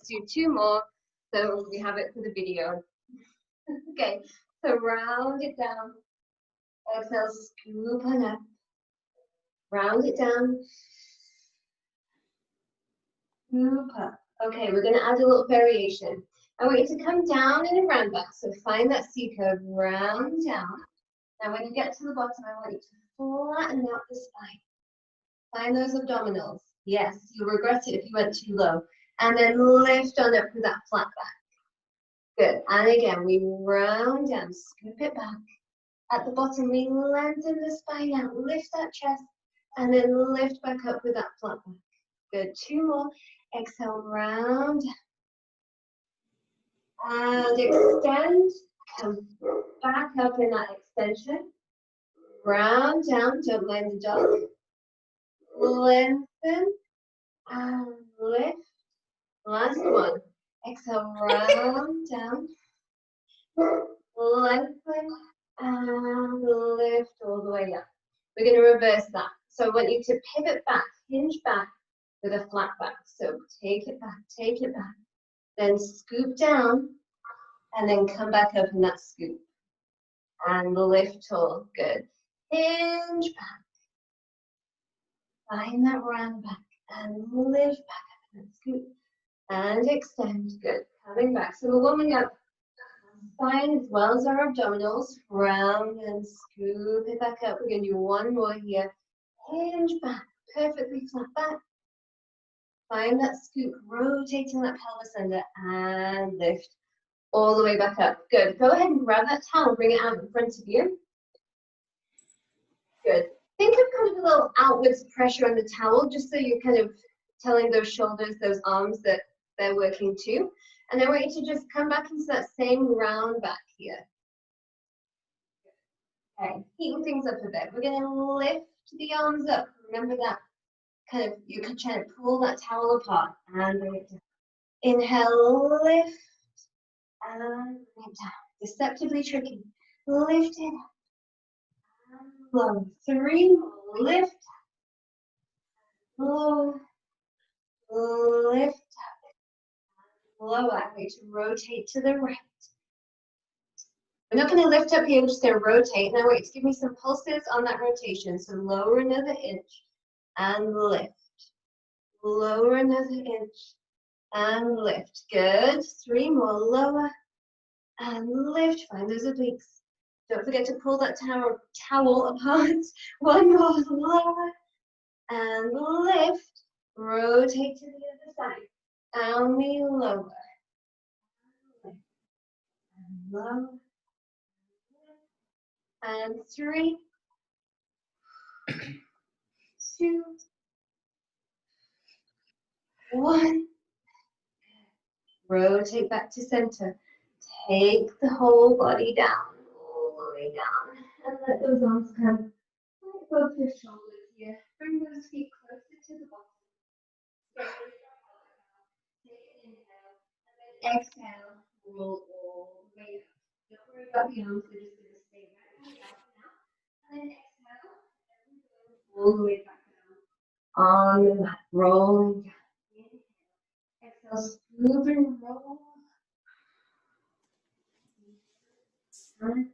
Let's do 2 more so we have it for the video. Okay, so round it down. Exhale, scoop on up. Round it down. Scoop up. Okay, we're going to add a little variation. I want you to come down in a round back. So find that C curve, round down. Now when you get to the bottom, I want you to flatten out the spine. Find those abdominals. Yes, you'll regret it if you went too low. And then lift on up with that flat back. Good. And again, we round down, scoop it back. At the bottom, we lengthen the spine out, lift that chest, and then lift back up with that flat back. Good. 2 more. Exhale, round. And extend. Come back up in that extension. Round down, don't mind the dog. Lengthen and lift. Last one. Exhale, round down. Lengthen and lift all the way up. We're going to reverse that. So I want you to pivot back, hinge back with a flat back. So take it back, then scoop down, and then come back up in that scoop. And lift tall. Good. Hinge back. Find that round back and lift back up in that scoop. And extend. Good. Coming back. So we're warming up spine as well as our abdominals. Round and scoop it back up. We're going to do 1 more here. Hinge back. Perfectly flat back. Find that scoop, rotating that pelvis under, and lift all the way back up. Good. Go ahead and grab that towel, bring it out in front of you. Good. Think of kind of a little outwards pressure on the towel, just so you're kind of telling those shoulders, those arms that they're working too. And I want you to just come back into that same round back here. Okay, heating things up a bit. We're going to lift the arms up. Remember that kind of, you can try to pull that towel apart and bring it down. Inhale, lift, and bring it down. Deceptively tricky. Lift it up. And low. 3 more. Lift. Low. Lift up. Low. I want you to rotate to the right. We're not going to lift up here, we're just going to rotate. Now I want you to give me some pulses on that rotation. So lower another inch and lift. Lower another inch and lift. Good. 3 more. Lower and lift. Find those obliques. Don't forget to pull that towel apart. 1 more. Lower and lift. Rotate to the other side. And we lower. And lower. And 3, 2, 1. Rotate back to center. Take the whole body down, all the way down. And let those arms come right above your shoulders here. Bring those feet closer to the bottom. Take an inhale. And then exhale. Roll all the way up. Don't worry about the arms, they're just going to stay right up now. And then exhale. All the way back down. On the mat. Rolling down. Inhale. Exhale. Scoop and roll. Inhale.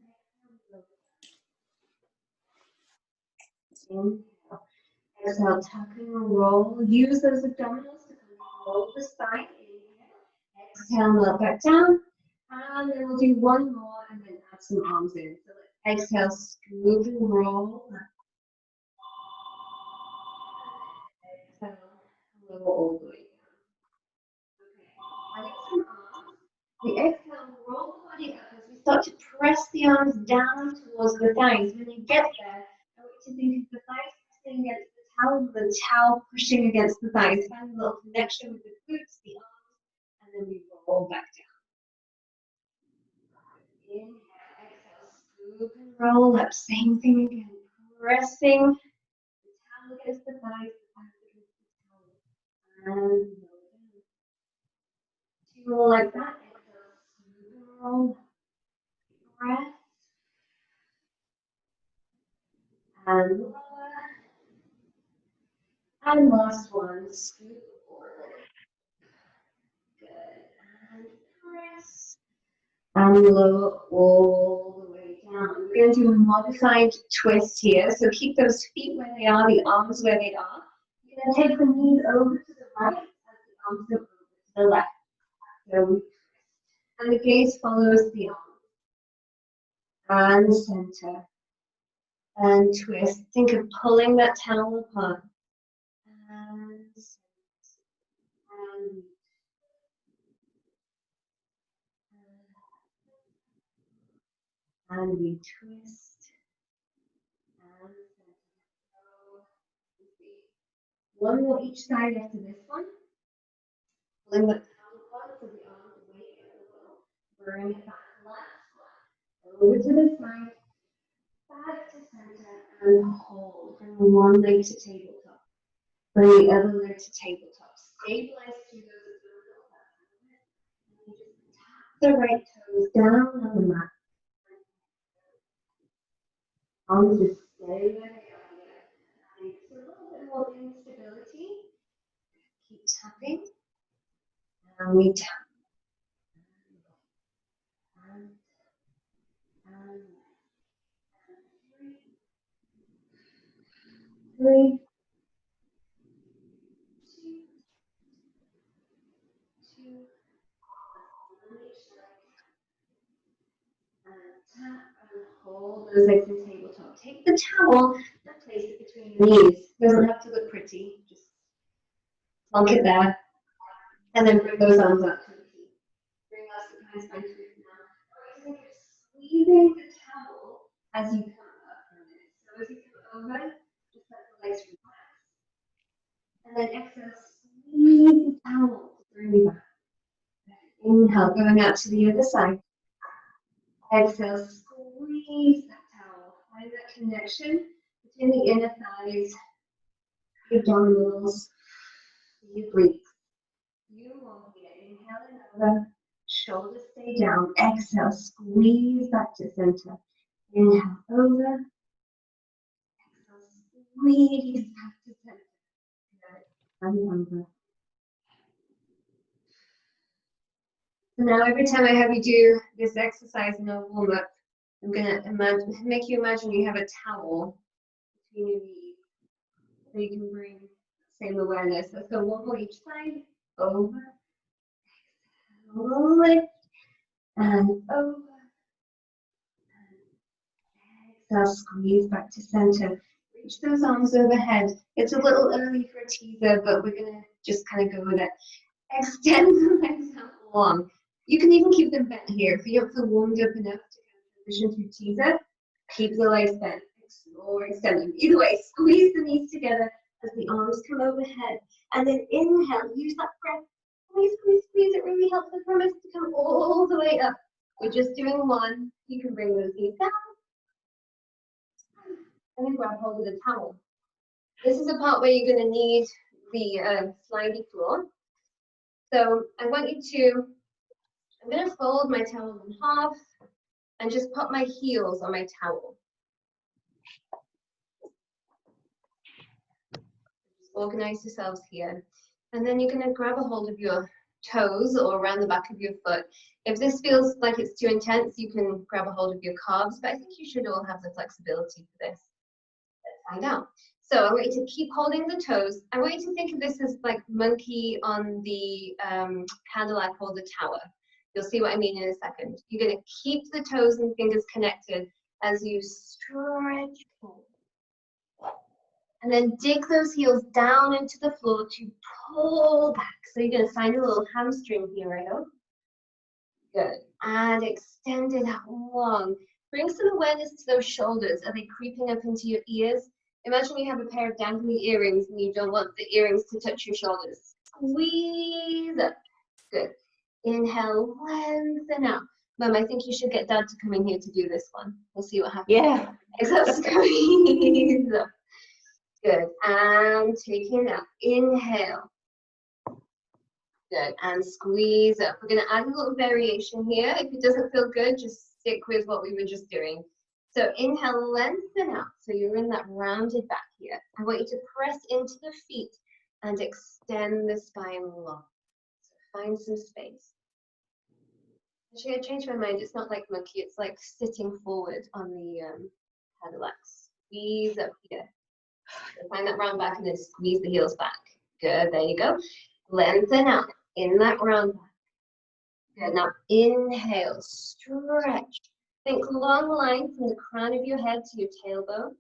Exhale, tuck and roll. Use those abdominals to control the spine. Inhale. Exhale, melt back down. And then we'll do 1 more and then add some arms in. So let's exhale, scoop and roll. Exhale, roll all the way down. Okay, add some arms. The exhale, roll the body up as we start to press the arms down towards the thighs. When you get there, I want you to think of the thighs pressing against the towel pushing against the thighs. Find a little connection with the glutes, the arms, and then we roll back down. Inhale, exhale, scoop and roll up. Same thing again. Pressing the towel against the thighs, against the towel. And roll down. 2 more like that. Exhale, scoop and roll. Breath. And lower. And last one, scoop forward. Good. and lower all the way down. We're going to do a modified twist here. So keep those feet where they are, the arms where they are. You're going to take the knees over to the right and the arms over to the left. So we twist. And the gaze follows the arm. And center. And twist. Think of pulling that towel apart. And and we twist. And one more each side after this one. Pulling the towel apart so the arms away a little. Bring it back. Last one. Over to the side. Back to center and hold. Bring one leg to tabletop. Bring the other leg to tabletop. Stabilize through those abdominals. The right toes down on the mat. Arms just stay where they are here. It's a little bit more instability. Keep tapping. And we tap. And three, two, and tap and hold those legs to tabletop. Take the towel and place it between your knees. Doesn't have to look pretty. Just plonk it there. And then bring those arms up to the feet. Bring us the spine to it now. We're squeezing the towel as you come up from it. So as you come over, just let the legs relax. And then exhale, squeeze the towel to bring you back. Inhale, going out to the other side. Exhale, squeeze that towel. Find that connection between the inner thighs, the abdominals. You breathe. You will here. Inhale and over. Shoulders stay down. Exhale, squeeze back to center. Inhale over. Exhale, squeeze back to center. Good. And over. So now every time I have you do this exercise in a warm-up, I'm going to make you imagine you have a towel between your knees. So you can bring the same awareness. Let's go one more each side. Over. Lift. And over. Exhale, squeeze back to center. Reach those arms overhead. It's a little early for a teaser, but we're going to just kind of go with it. Extend the legs out long. You can even keep them bent here. If you don't feel warmed up enough to transition through teaser, keep the legs bent or extend them. Either way, squeeze the knees together as the arms come overhead. And then inhale, use that breath. Squeeze, squeeze, squeeze. It really helps the premise to come all the way up. We're just doing one. You can bring those knees down. And then grab hold of the towel. This is the part where you're going to need the slidey floor. So I want you to, I'm going to fold my towel in half and just put my heels on my towel. Just organize yourselves here. And then you're going to grab a hold of your toes or around the back of your foot. If this feels like it's too intense, you can grab a hold of your calves, but I think you should all have the flexibility for this. Let's find out. So I want you to keep holding the toes. I want you to think of this as like monkey on the candlelight holder tower. You'll see what I mean in a second. You're going to keep the toes and fingers connected as you stretch forward. And then dig those heels down into the floor to pull back. So you're going to find a little hamstring here, I hope. Good. And extend it out long. Bring some awareness to those shoulders. Are they creeping up into your ears? Imagine you have a pair of dangly earrings and you don't want the earrings to touch your shoulders. Squeeze up. Good. Inhale, lengthen out. Mum, I think you should get Dad to come in here to do this one. We'll see what happens. Yeah. Exhale, squeeze up. Good. And take it out. Inhale. Good. And squeeze up. We're going to add a little variation here. If it doesn't feel good, just stick with what we were just doing. So inhale, lengthen out. So you're in that rounded back here. I want you to press into the feet and extend the spine long. So find some space. Actually, I changed my mind. It's not like monkey. It's like sitting forward on the Cadillacs. Squeeze up here. So find that round back and then squeeze the heels back. Good. There you go. Lengthen out in that round back. Good. Now inhale. Stretch. Think long line from the crown of your head to your tailbone.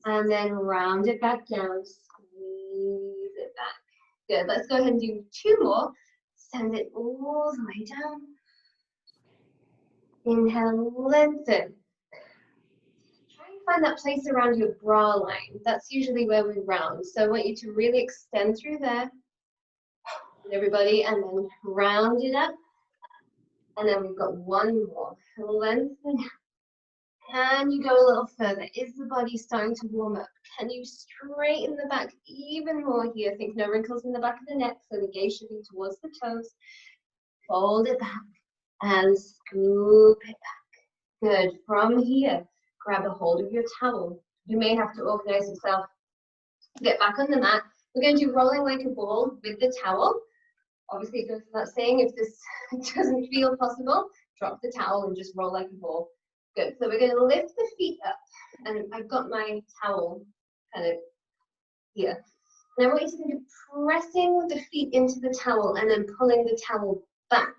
And then round it back down. Squeeze it back. Good. Let's go ahead and do 2 more. Send it all the way down. Inhale, lengthen. Try and find that place around your bra line. That's usually where we round. So I want you to really extend through there. Everybody, and then round it up. And then we've got 1 more. Lengthen. Can you go a little further? Is the body starting to warm up? Can you straighten the back even more here? Think no wrinkles in the back of the neck, so the gaze should be towards the toes. Fold it back and scoop it back. Good. From here, grab a hold of your towel. You may have to organize yourself to get back on the mat. We're going to do rolling like a ball with the towel. Obviously, it goes without saying, if this doesn't feel possible, drop the towel and just roll like a ball. Good. So we're going to lift the feet up. And I've got my towel kind of here. And I want you to think of pressing the feet into the towel and then pulling the towel back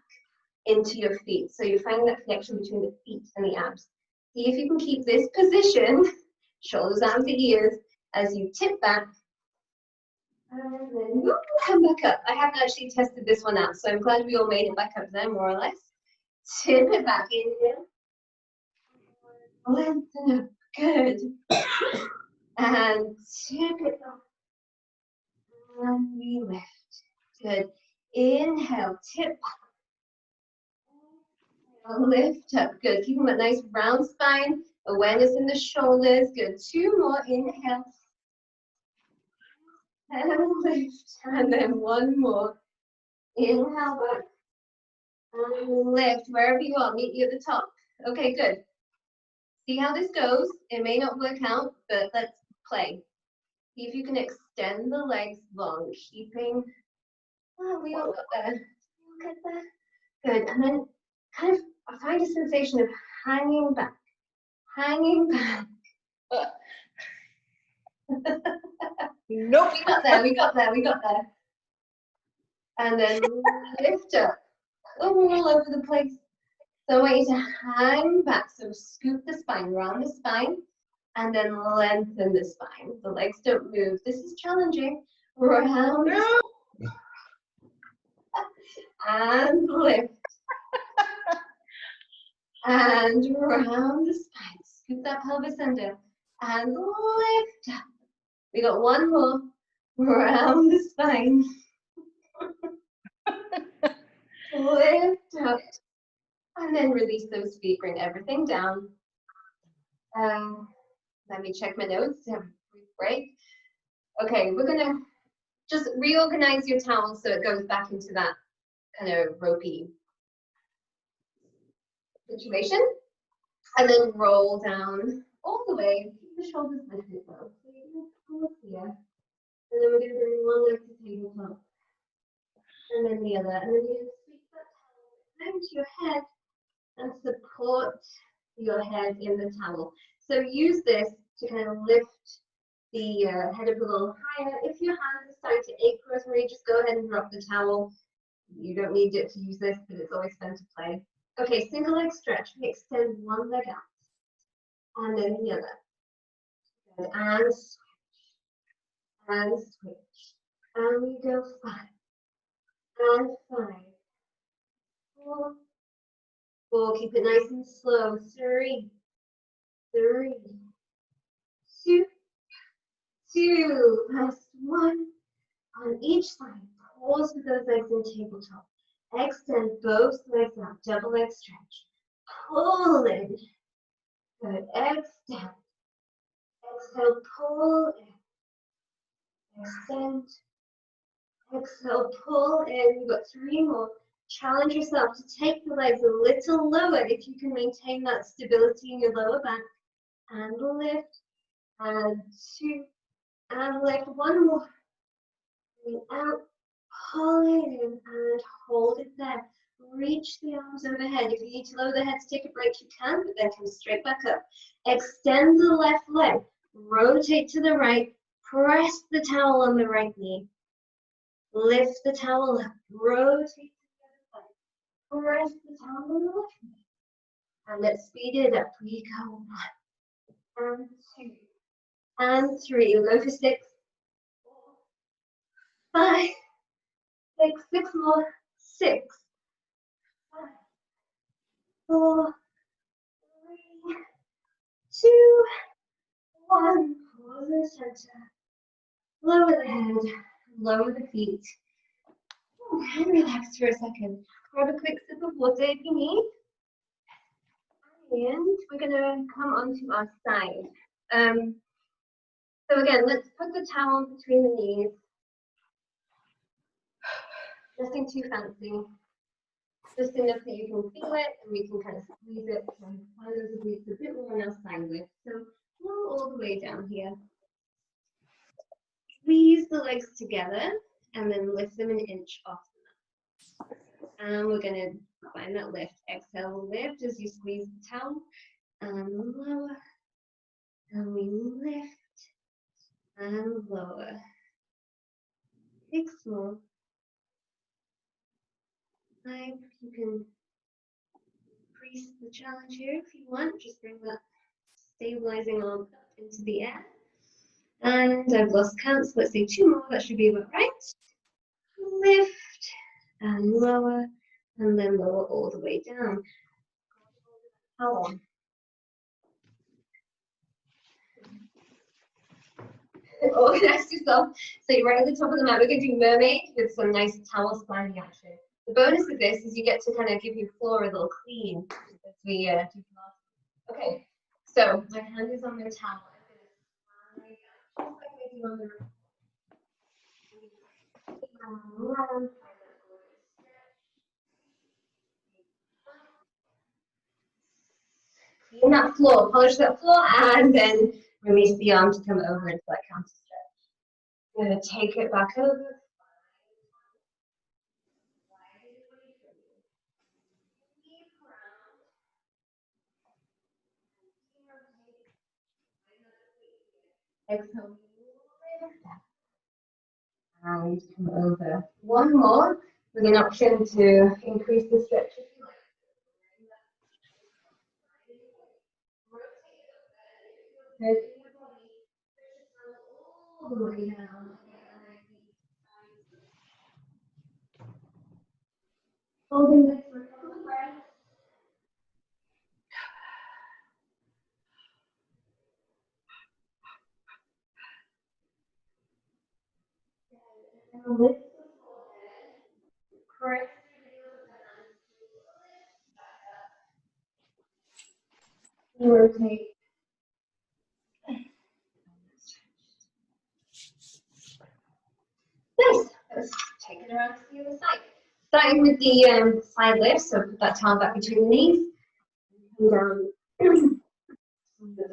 into your feet. So you're finding that connection between the feet and the abs. See if you can keep this position, shoulders, arms, ears, as you tip back. And then come back up. I haven't actually tested this one out, so I'm glad we all made it back up there, more or less. Tip it back in here. Lengthen up. Good. And tip it up. And we lift. Good. Inhale, tip. Lift up. Good. Keeping that nice round spine. Awareness in the shoulders. Good. 2 more. Inhale. And lift. And then 1 more. Inhale back. And lift. Wherever you are, meet you at the top. Okay, good. See how this goes. It may not work out, but let's play. See if you can extend the legs long, keeping. Oh, we all got there. Look at that. Good. And then kind of find a sensation of hanging back. Hanging back. Nope. We got there. We got there. We got there. And then lift up. Oh, all over the place. So I want you to hang back. So scoop the spine, round the spine, and then lengthen the spine. The legs don't move. This is challenging. Round. No. And lift. And round the spine. Scoop that pelvis under. And lift up. We got 1 more. Round the spine. Lift up. And then release those feet. Bring everything down. Let me check my notes. Have a brief break. Okay, we're going to just reorganize your towel so it goes back into that kind of ropey situation. And then roll down all the way. Keep the shoulders lifted though. So you're going to pull up here. And then we're going to bring 1 leg to tabletop. And then the other. And then you're going to sweep that towel down to your head and support your head in the towel. So use this to kind of lift the head up a little higher. If your hands are starting to ache, Rosemary, just go ahead and drop the towel. You don't need it to use this, but it's always fun to play. Okay, single leg stretch. We extend 1 leg out. And then the other. Good. And switch. And switch. And we go 5. And 5. 4. 4. Keep it nice and slow. 3. 3. 2. 2. Last 1. On each side. Pause with those legs in tabletop. Extend both legs out. Double leg stretch. Pull in. Good. Extend. Exhale. Pull in. Extend. Exhale. Pull in. You've got 3 more. Challenge yourself to take the legs a little lower if you can maintain that stability in your lower back. And lift. And 2. And lift. 1 more. Breathe out. Pull it in and hold it there. Reach the arms overhead. If you need to lower the head to take a break, you can, but then come straight back up. Extend the left leg. Rotate to the right. Press the towel on the right knee. Lift the towel up. Rotate to the other side. Press the towel on the left knee. And let's speed it up. We go 1 and 2 and 3. You'll go for 6, 4, 5, 6 more. 6, 5, 4, 3, 2, 1. Pause in the center. Lower the head. Lower the feet. And relax for a second. Grab a quick sip of water if you need. And we're going to come onto our side. So again, let's put the towel between the knees. Nothing too fancy. Just enough that you can feel it and we can kind of squeeze it. So one of those obliques a bit more on our side lift. So lower all the way down here. Squeeze the legs together and then lift them an inch off the mat. And we're going to find that lift. Exhale, lift as you squeeze the towel. And lower. And we lift. And lower. 6 more. 5. You can increase the challenge here if you want. Just bring that stabilizing arm up into the air. And I've lost count, so let's say 2 more. That should be about right. Lift and lower, and then lower all the way down. Towel. Organize yourself. So you're right at the top of the mat. We're going to do mermaid with some nice towel sliding action. The bonus of this is you get to kind of give your floor a little clean as we do Pilates. Okay, so my hand is on the towel. I'm going to slide down, just like we do on the clean that floor, polish that floor, and then release the arm to come over into that counter stretch. I'm going to take it back over. Exhale, and come over. 1 more with an option to increase the stretch if you like. All the way down. Holding this for a couple of breaths. And lift the forehead. Press the rotate. Nice. Let's take it around to the other side. Starting with the side lift, so put that towel back between the knees. Come down.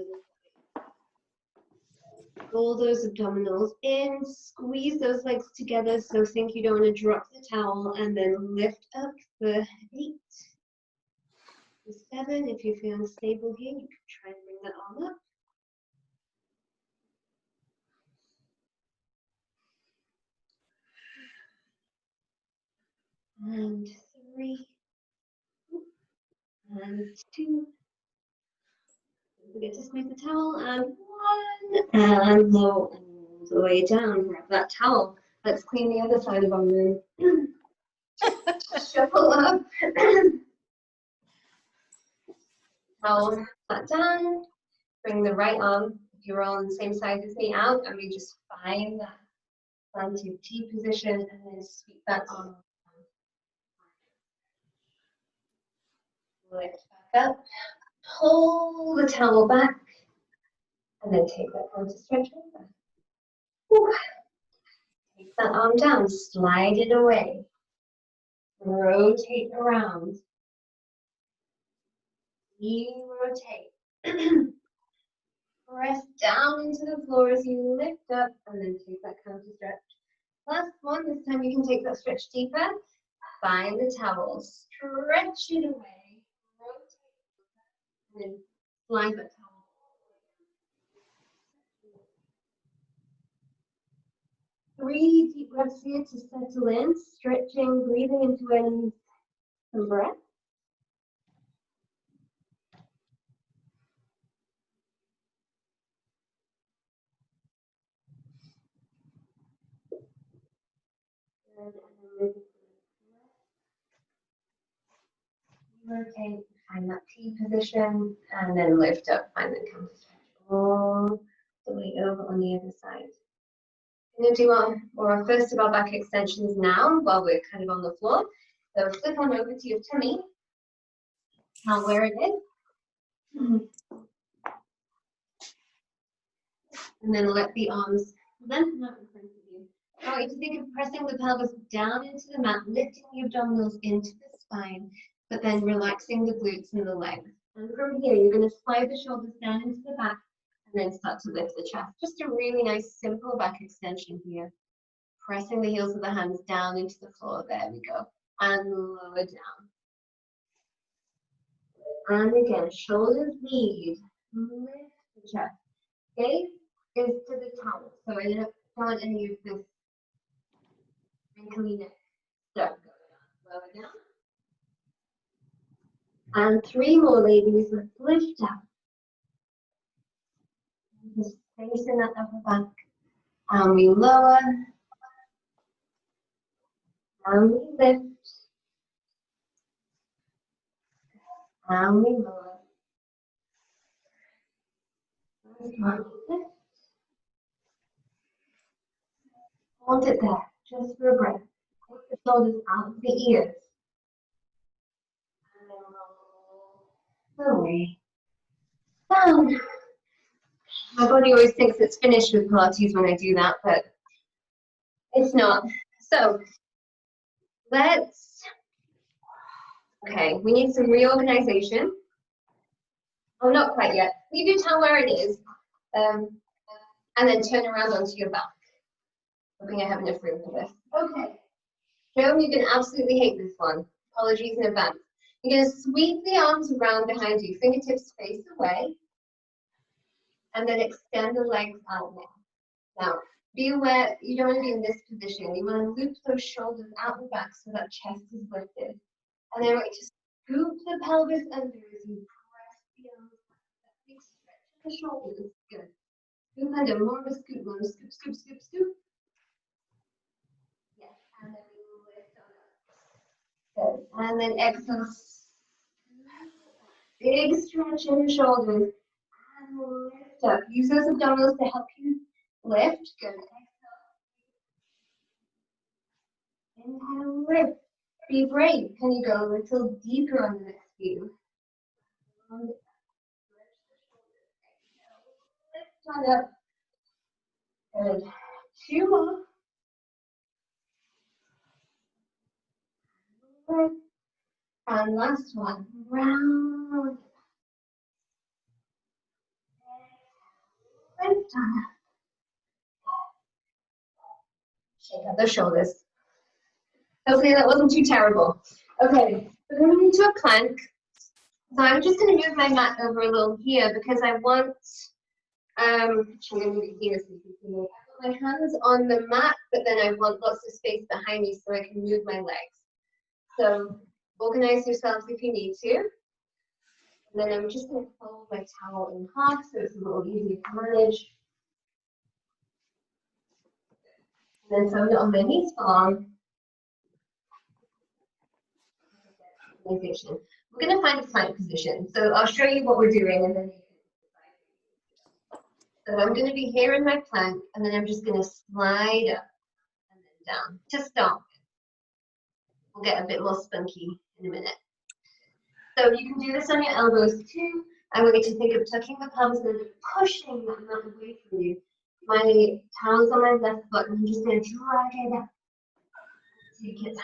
Pull those abdominals in, squeeze those legs together, so think you don't want to drop the towel, and then lift up for 8. For 7, if you're feeling stable here, you can try and bring that arm up. And 3, and 2. Don't forget to squeeze the towel, and 1, and lower all the way down. Grab that towel. Let's clean the other side of our room. Shuffle up. Towel that down. Bring the right arm, if you're all on the same side as me, out, and we just find that planted T position, and then sweep that arm. Lift back up. Pull the towel back, and then take that arm to stretch over. Whew. Take that arm down, slide it away. Rotate around. Rotate. Press down into the floor as you lift up, and then take that counter stretch. Last one, this time you can take that stretch deeper. Find the towel, stretch it away, rotate, and then slide the towel. 3 deep breaths here to settle in, stretching, breathing into any some breath. And then rotate, find that T position, and then lift up, find the counter stretch all the way over on the other side. I'm going to do our first of our back extensions now while we're kind of on the floor. So flip on over to your tummy, now where it is. And then let the arms lengthen up in front of you. I want you to think of pressing the pelvis down into the mat, lifting the abdominals into the spine, but then relaxing the glutes and the legs. And from here, you're going to slide the shoulders down into the back and then start to lift the chest. Just a really nice, simple back extension here. Pressing the heels of the hands down into the floor. There we go. And lower down. And again, shoulders lead. Lift the chest. Gaze is to the towel. So I don't want any of this wrinkly neck stuff going on. Lower down. And 3 more, ladies. Let's lift up. Just facing that upper back. And we lower. And we lift. And we lower. And we lift. Hold it there, just for a breath. Take the shoulders out of the ears. And then roll away. Down. My body always thinks it's finished with Pilates when I do that, but it's not. So okay, we need some reorganization. Oh, not quite yet. Leave your towel where it is, and then turn around onto your back. Hoping I have enough room for this. Okay. Joan, you're going to absolutely hate this one. Apologies in advance. You're going to sweep the arms around behind you, fingertips face away, and then extend the legs out now. Now, be aware you don't want to be in this position. You want to loop those shoulders out the back so that chest is lifted. And then I want you to scoop the pelvis under as you press the arms back. That big stretch of the shoulders. Good. Scoop under, more of a scoop, more scoop, scoop, scoop, scoop. Yes, and then we lift on up. Good. And then exhale. Big stretch in the shoulders. And lift up. Use those abdominals to help you lift. Good. Inhale, lift. Be brave. Can you go a little deeper on the next few? Lift on up. Good. 2 more. Lift. And last one. Round. Lift on up. Shake out the shoulders. Hopefully that wasn't too terrible. Okay, we're going to move to a plank. So I'm just going to move my mat over a little here because I want, actually I'm going to move it here so you can see me. I have my hands on the mat, but then I want lots of space behind me so I can move my legs. So organize yourselves if you need to. And then I'm just going to fold my towel in half so it's a little easier to manage. And then fold it on my knees for long. We're going to find a plank position. So I'll show you what we're doing and then you can decide. So I'm going to be here in my plank and then I'm just going to slide up and then down to start. We'll get a bit more spunky in a minute. So you can do this on your elbows too. I want you to think of tucking the pelvis and pushing that mat away from you. My towel's on my left foot and I'm just going to drag it up. Take it.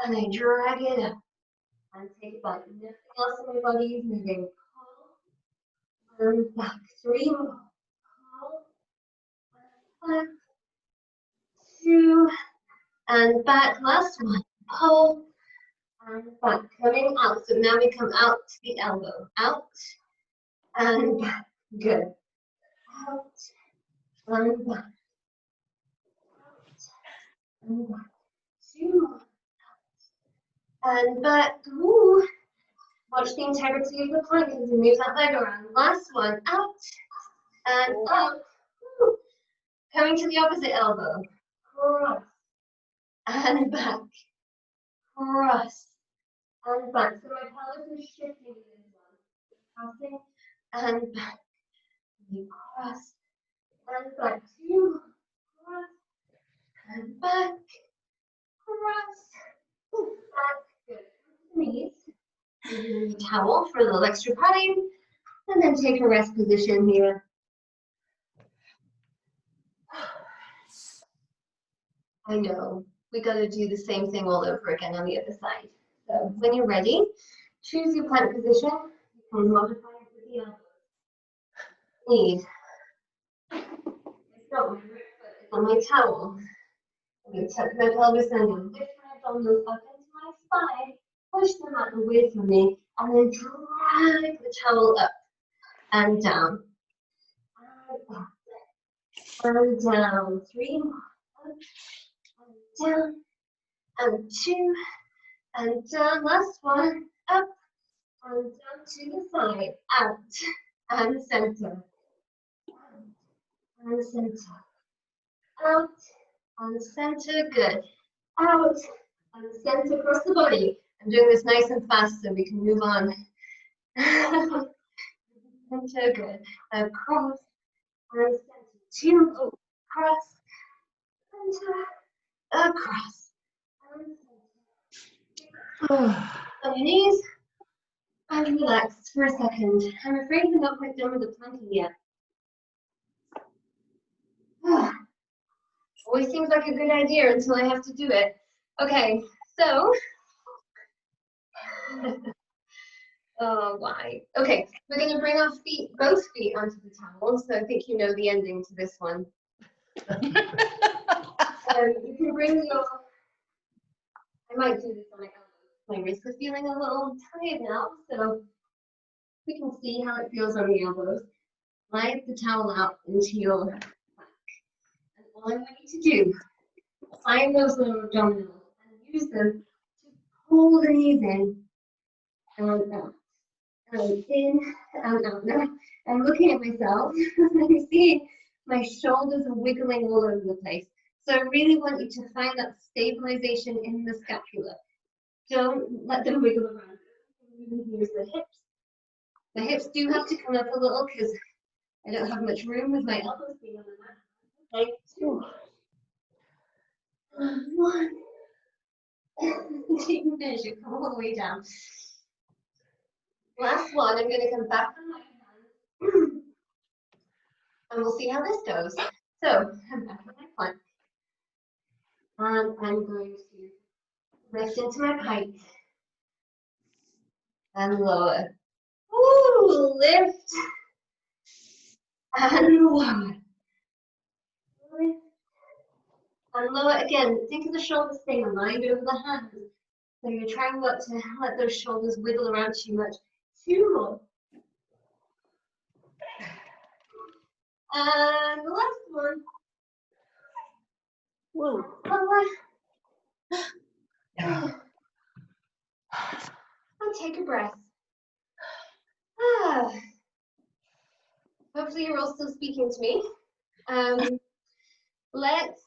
And then drag it up. And take back. Nothing else in my body is moving. Pull and back. 3 more. Pull and back. 2 and back. Last one. pull, and back, coming out. So now we come out to the elbow, out, and back, good. Out, and back, out, and back, 2, and back, woo. Watch the integrity of the plank as we move that leg around. Last one, out, and up, woo. Coming to the opposite elbow, cross, and back, cross, and back. So my pelvis is shifting in this one. Crossing, and back, cross, and back, 2, cross, and back, cross, back, good. Knees, using the towel for a little extra padding, and then take a rest position here. I know, we gotta do the same thing all over again on the other side. So when you're ready, choose your plank position. You can modify it with the elbows. Knees. It's not my grip, but it's on my towel. I'm going to tuck my pelvis under, lift my abdominals up into my spine, push them out away from me, and then drag the towel up and down. And up, and down. 3 more. Up, and down, and 2, and down. Last one. Up, and down to the side. Out, and center. And center. Out, and center. Good. Out, and center across the body. I'm doing this nice and fast so we can move on. Center, good. Across, and center. 2, cross, center, across, and center. On your knees, and relax for a second. I'm afraid we're not quite done with the planking yet. Always seems like a good idea until I have to do it. Okay, so. Oh, why? Okay, we're going to bring our feet, both feet onto the towel. So I think you know the ending to this one. You can bring your, I might do this on my elbows. My wrists are feeling a little tired now, so we can see how it feels on the elbows. Slide the towel out into your back. And all I want you to do, find those little abdominals and use them to pull the knees in and out. And in and out. Now I'm looking at myself and I see my shoulders are wiggling all over the place. So I really want you to find that stabilization in the scapula. Don't let them wiggle around. Use the hips. The hips do have to come up a little because I don't have much room with my elbows being on the mat. Okay, 2. 1. Take a finish it, come all the way down. Last one, I'm going to come back on my hands and we'll see how this goes. So, I'm back on my plank. And I'm going to lift into my pike and lower. Ooh, lift and lower. Lift and lower again. Think of the shoulders staying aligned over the hands. So you're trying not to let those shoulders wiggle around too much. 2 more. And the last one. Whoa. And take a breath. Hopefully you're all still speaking to me. Let's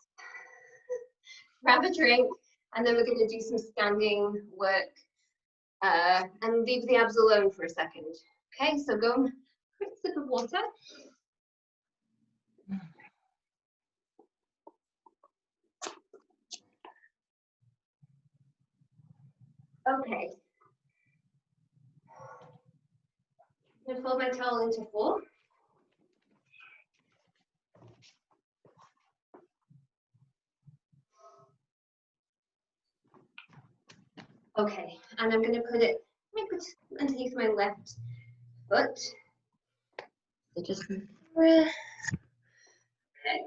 grab a drink and then we're going to do some standing work and leave the abs alone for a second. Okay, so go and quick sip of water. Okay. I'm going to fold my towel into 4. Okay, and I'm going to put it underneath my left foot. So just breath. Okay.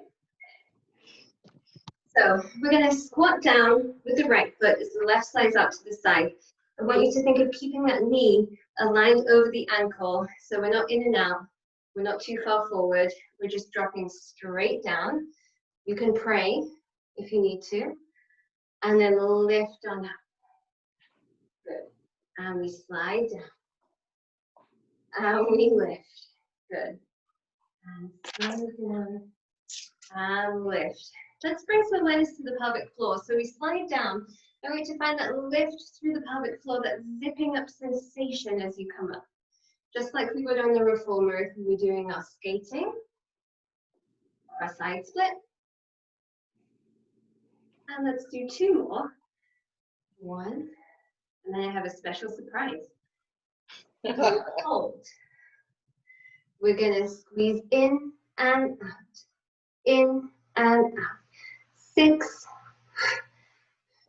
So we're going to squat down with the right foot as the left slides out to the side. I want you to think of keeping that knee aligned over the ankle, so we're not in and out, we're not too far forward, we're just dropping straight down. You can pray if you need to, and then lift on up. Good. And we slide down, and we lift. Good. And slide down, and lift. Let's bring some awareness to the pelvic floor. So we slide down. I want you to find that lift through the pelvic floor, that zipping up sensation as you come up. Just like we would on the reformer if we were doing our skating, our side split. And let's do 2 more. 1, and then I have a special surprise. Hold. We're gonna squeeze in and out, in and out. 6.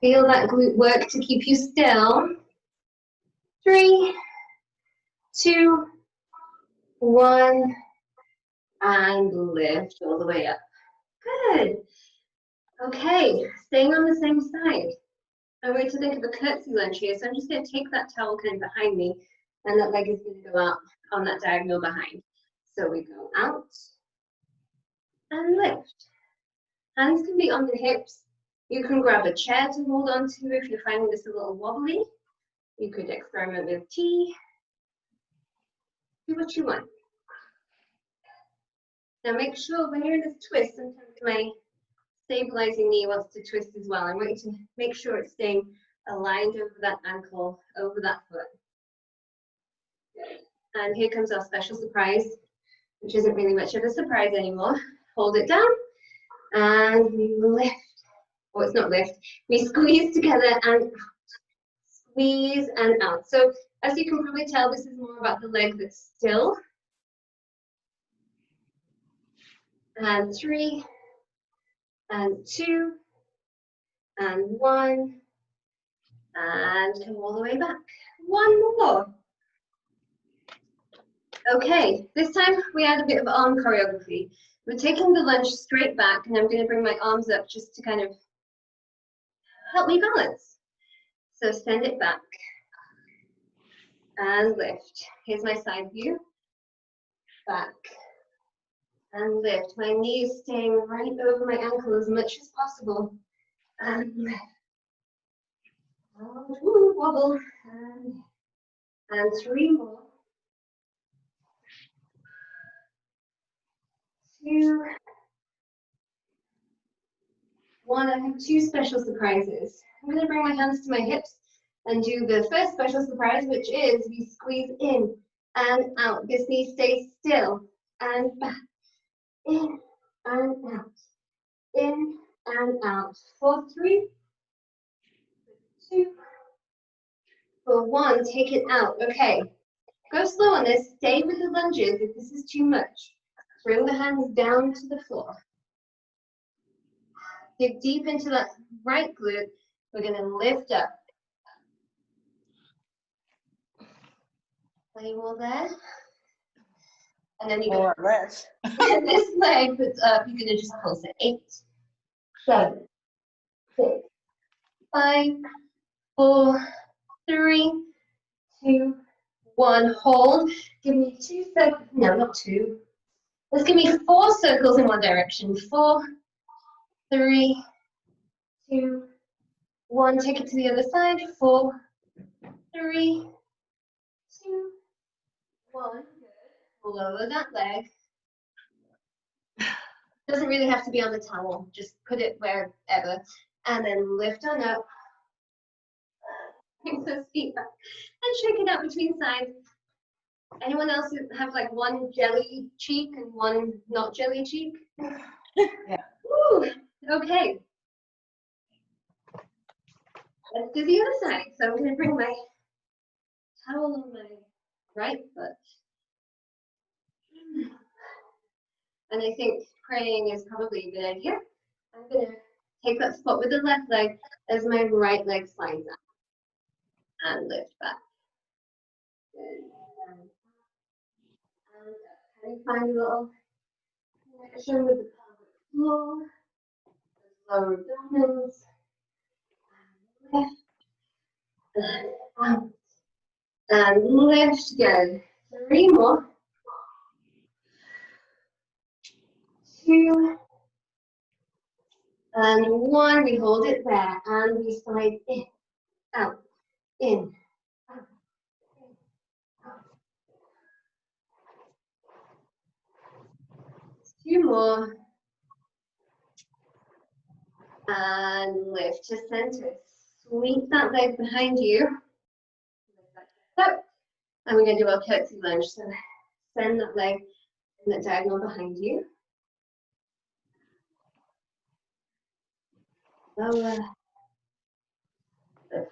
Feel that glute work to keep you still. 3, 2, 1, and lift all the way up. Good. Okay, staying on the same side. I want you to think of a curtsy lunge here, so I'm just going to take that towel kind of behind me, and that leg is going to go out on that diagonal behind. So we go out and lift. Hands can be on the hips. You can grab a chair to hold on to if you're finding this a little wobbly. You could experiment with tea. Do what you want. Now make sure when you're in this twist, sometimes my stabilizing knee wants to twist as well. I want you to make sure it's staying aligned over that ankle, over that foot. Good. And here comes our special surprise, which isn't really much of a surprise anymore. Hold it down, and we lift. Oh, it's not lift. We squeeze together and out. Squeeze and out. So as you can probably tell, this is more about the leg that's still. And 3, and 2, and 1, and come all the way back. 1 more. Okay, this time we add a bit of arm choreography. We're taking the lunge straight back, and I'm going to bring my arms up just to kind of help me balance. So send it back and lift. Here's my side view. Back and lift. My knee is staying right over my ankle as much as possible. And lift. Ooh, wobble. And 3 more. 2, 1. I have 2 special surprises. I'm going to bring my hands to my hips and do the first special surprise, which is we squeeze in and out. This knee stays still and back. In and out. In and out. For 3, 2, for 1. Take it out. Okay. Go slow on this. Stay with the lunges if this is too much. Bring the hands down to the floor. Dig deep into that right glute. We're going to lift up. Play wall there. And then you More or less. And this leg puts up, you're going to just pulse it. 8, 7, 6, 5, 4, 3, 2, 1. Hold. Give me 2 seconds. No, not 2. Let's give me 4 circles in one direction. 4, 3, 2, 1. Take it to the other side. 4, 3, 2, 1. Good. Lower that leg. Doesn't really have to be on the towel. Just put it wherever. And then lift on up. Bring those feet back. And shake it out between sides. Anyone else have like one jelly cheek and one not jelly cheek? Yeah. Woo! Okay. Let's do the other side. So I'm going to bring my towel on my right foot. And I think praying is probably a good idea. I'm going to take that spot with the left leg as my right leg slides up. And lift back. Good. And find a little connection with the pelvic floor. lower abdominals, lift, and out, and lift, go. 3 more, 2, and 1, we hold it there, and we slide in, out, in, out, in, out. 2 more, and lift to center. Sweep that leg behind you, lift that up, and we're going to do our curtsy lunge. So send that leg in the diagonal behind you. Lower, lift.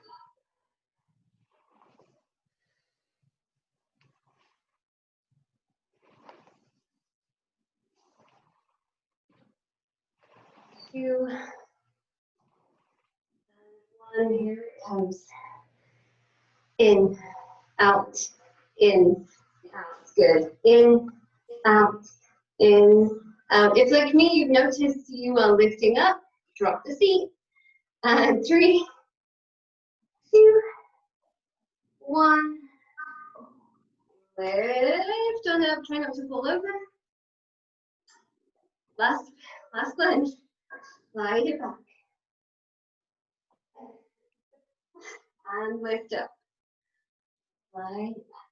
Two, and 1, here it comes. In, out, in, out. Good. In, out, in, out. If like me, you've noticed you are lifting up, drop the seat. And 3, 2, 1. Lift on up, try not to fall over. Last lunge. Slide it back. And lift up. Slide back.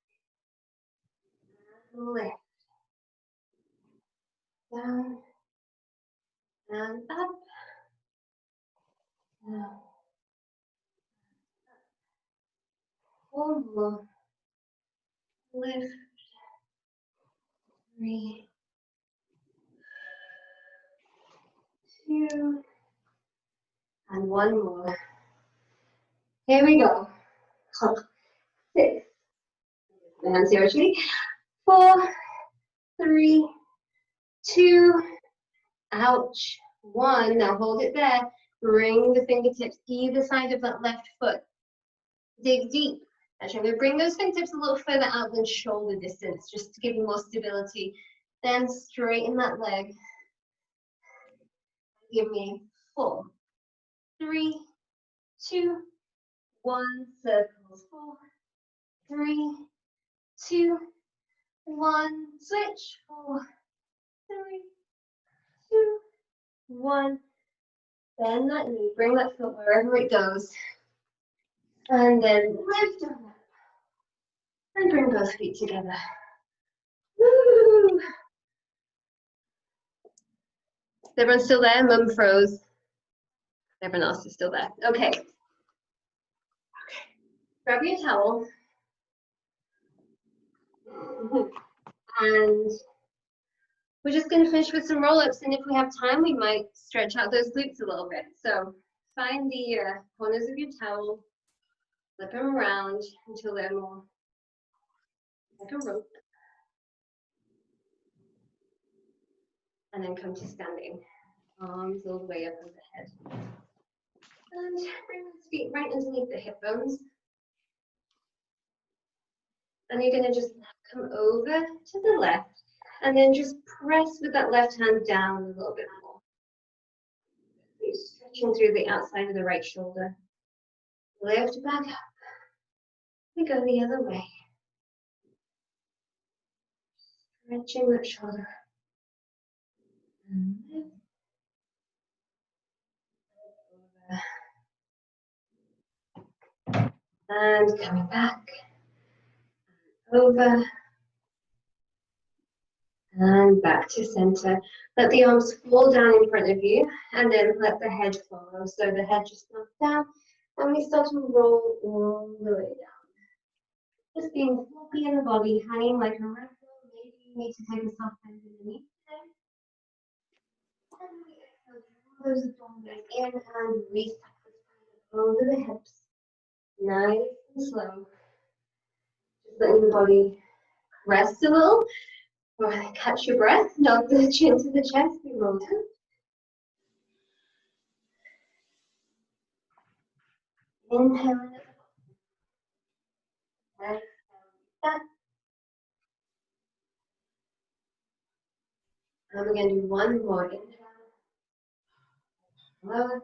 And lift. Down. And up. Down. 4 more. Lift. 3, 2, and 1 more. Here we go. 6. And seriously. 4, 3, 2, ouch. 1. Now hold it there. Bring the fingertips either side of that left foot. Dig deep. Actually, I'm going to bring those fingertips a little further out than shoulder distance, just to give you more stability. Then straighten that leg. Give me 4, 3, 2, 1. Circles. 4, 3, 2, 1. Switch. 4, 3, 2, 1. Bend that knee. Bring that foot wherever it goes. And then lift on up. And bring both feet together. Woo! Is everyone still there? Mum froze. Everyone else is still there. Okay. Grab your towel. And we're just going to finish with some roll-ups. And if we have time, we might stretch out those glutes a little bit. So find the corners of your towel. Flip them around until they're more like a rope. And then come to standing. Arms all the way up overhead. And bring those feet right underneath the hip bones. And you're going to just come over to the left. And then just press with that left hand down a little bit more. You're stretching through the outside of the right shoulder. Lift back up. We go the other way. Stretching that shoulder. And lift. And coming back. Over. And back to center. Let the arms fall down in front of you. And then let the head follow. So the head just goes down. And we start to roll all the way down. Just being floppy in the body, hanging like a ragdoll. Maybe you need to take a soft bend in the knee today. And we exhale, draw those abdominals in and reach over the hips. Nice and slow. Just letting the body rest a little. Or catch your breath, knock the chin to the chest, we roll down. Inhale. Exhale. Back. And we're going to do one more. Inhale. Lower.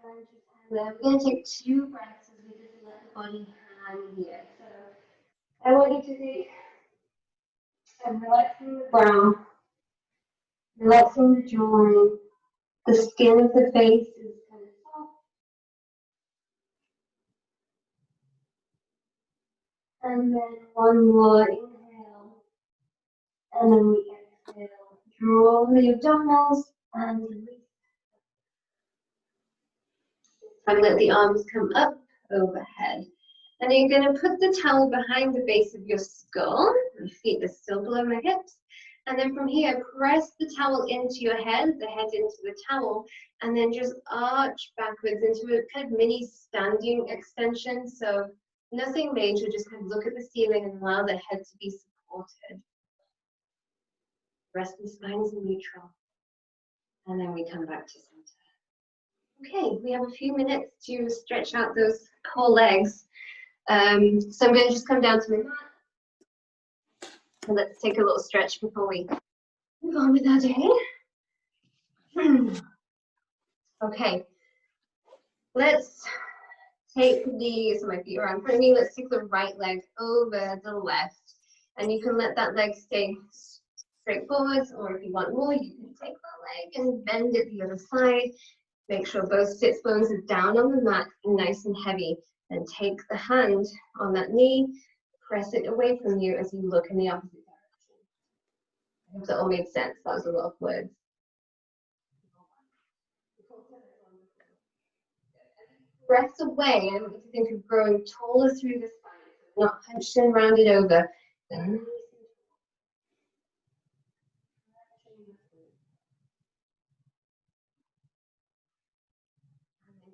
And just hang there. We're going to take 2 breaths as we just let the body hang here. So I want you to think of relaxing the brow, relaxing the jawline. The skin of the face is kind of soft. And then one more inhale. And then we exhale. Draw the abdominals and release. And let the arms come up overhead. And you're going to put the towel behind the base of your skull. My feet are still below my hips. And then from here, press the towel into your head, the head into the towel, and then just arch backwards into a kind of mini standing extension. So nothing major, just kind of look at the ceiling and allow the head to be supported. Rest of the spine is neutral. And then we come back to center. Okay, we have a few minutes to stretch out those core legs. So I'm going to just come down to my mat. And let's take a little stretch before we move on with our day. Okay, let's take so my feet are in front of me, let's take the right leg over the left. And you can let that leg stay straight forwards, or if you want more, you can take that leg and bend it the other side. Make sure both sits bones are down on the mat and nice and heavy. And take the hand on that knee, press it away from you as you look in the opposite direction. I hope that all made sense. That was a lot of words. Breath away, I want you to think of growing taller through the spine, not hunched and rounded over. And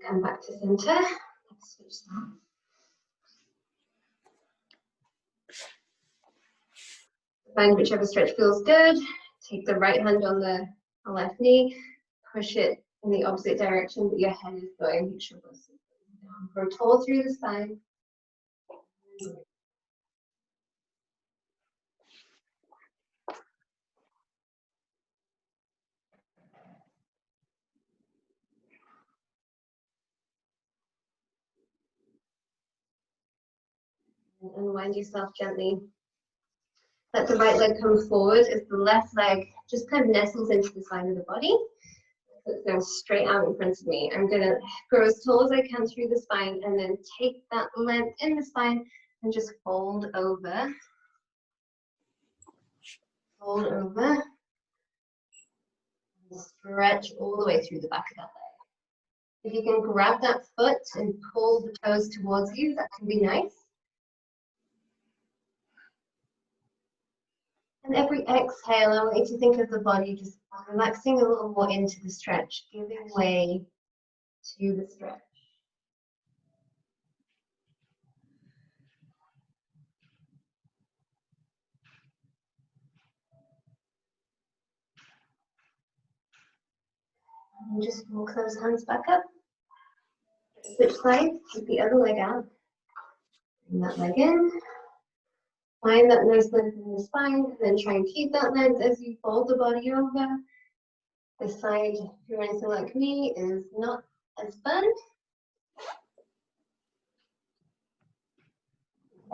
come back to center. Let's switch that. Find whichever stretch feels good. Take the right hand on the left knee, push it in the opposite direction that your head is going. Make sure both sit down. Grow tall through the spine. And unwind yourself gently. Let the right leg come forward as the left leg just kind of nestles into the side of the body. So it's going straight out in front of me. I'm going to grow as tall as I can through the spine and then take that length in the spine and just fold over. Fold over. Stretch all the way through the back of that leg. If you can grab that foot and pull the toes towards you, that can be nice. And every exhale, I want you to think of the body just relaxing a little more into the stretch, giving way to the stretch. And just walk those hands back up. Switch sides, keep the other leg out. Bring that leg in. Find that nice length in the spine, and then try and keep that length as you fold the body over. This side, if you're anything like me, is not as fun.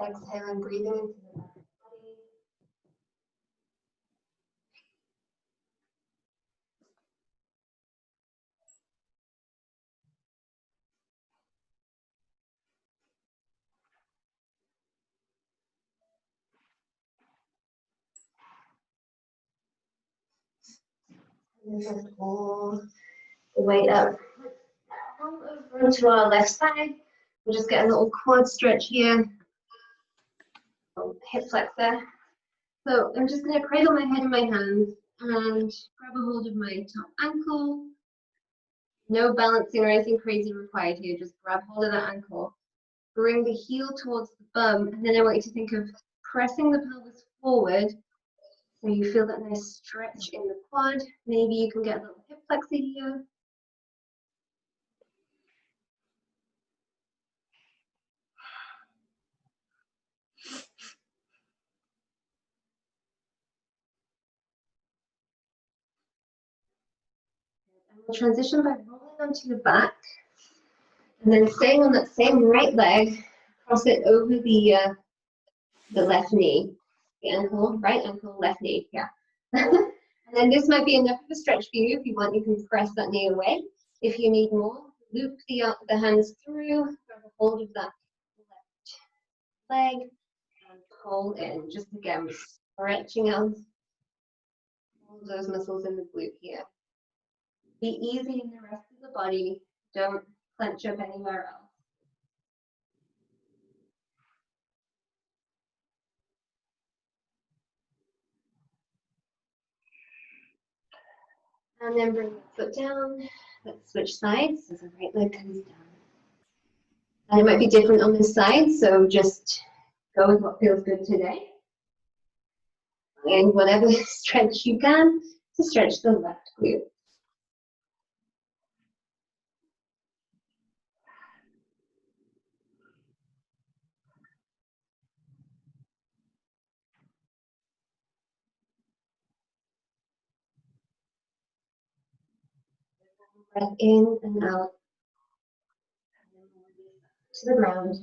Exhale and breathing into the back of the body. And lift all the way up. Roll over onto our left side. We'll just get a little quad stretch here. Hip flexor. So I'm just going to cradle my head in my hands and grab a hold of my top ankle. No balancing or anything crazy required here. Just grab hold of that ankle. Bring the heel towards the bum, and then I want you to think of pressing the pelvis forward so you feel that nice stretch in the quad. Maybe you can get a little hip flexor here. We'll transition by rolling onto your back and then staying on that same right leg, cross it over the left knee. The ankle, right ankle, left knee, yeah. And then this might be enough of a stretch for you. If you want, you can press that knee away. If you need more, loop the hands through, grab a hold of that left leg, and pull in. Just again, stretching out all those muscles in the glute here. Be easy in the rest of the body. Don't clench up anywhere else. And then bring the foot down. Let's switch sides as the right leg comes down. And it might be different on this side, so just go with what feels good today. And whatever stretch you can to stretch the left glute. Breath in and out. To the ground.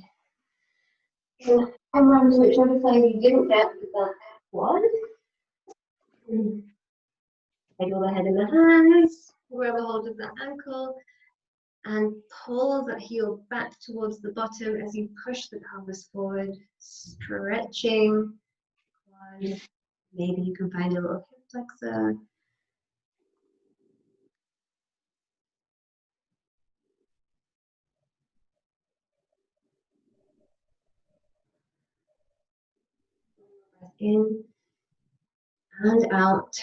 And come around to whichever side you didn't get with that quad. Wiggle the head in the hands. Grab a hold of the ankle. And pull that heel back towards the bottom as you push the pelvis forward, stretching. Maybe you can find a little hip flexor. Breath in and out.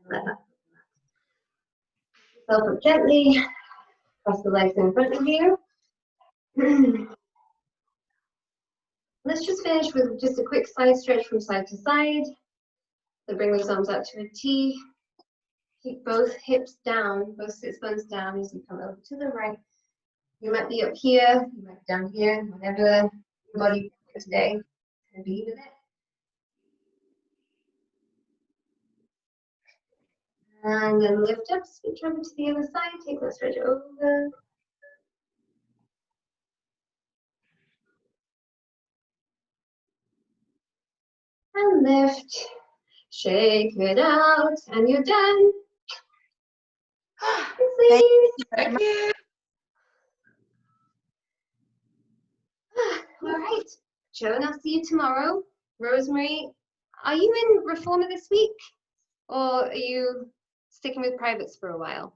Let that yourself up gently. Cross the legs in front of you. Let's just finish with just a quick side stretch from side to side. So bring those arms out to a T. Keep both hips down, both sit bones down as you come over to the right. You might be up here, you might be down here, whatever your body feels today, can be with it. And then lift up, switch over to the other side, take that stretch over. And lift, shake it out, and you're done. Thank you. All right, Joe, and I'll see you tomorrow. Rosemary, are you in Reformer this week? Or are you sticking with privates for a while?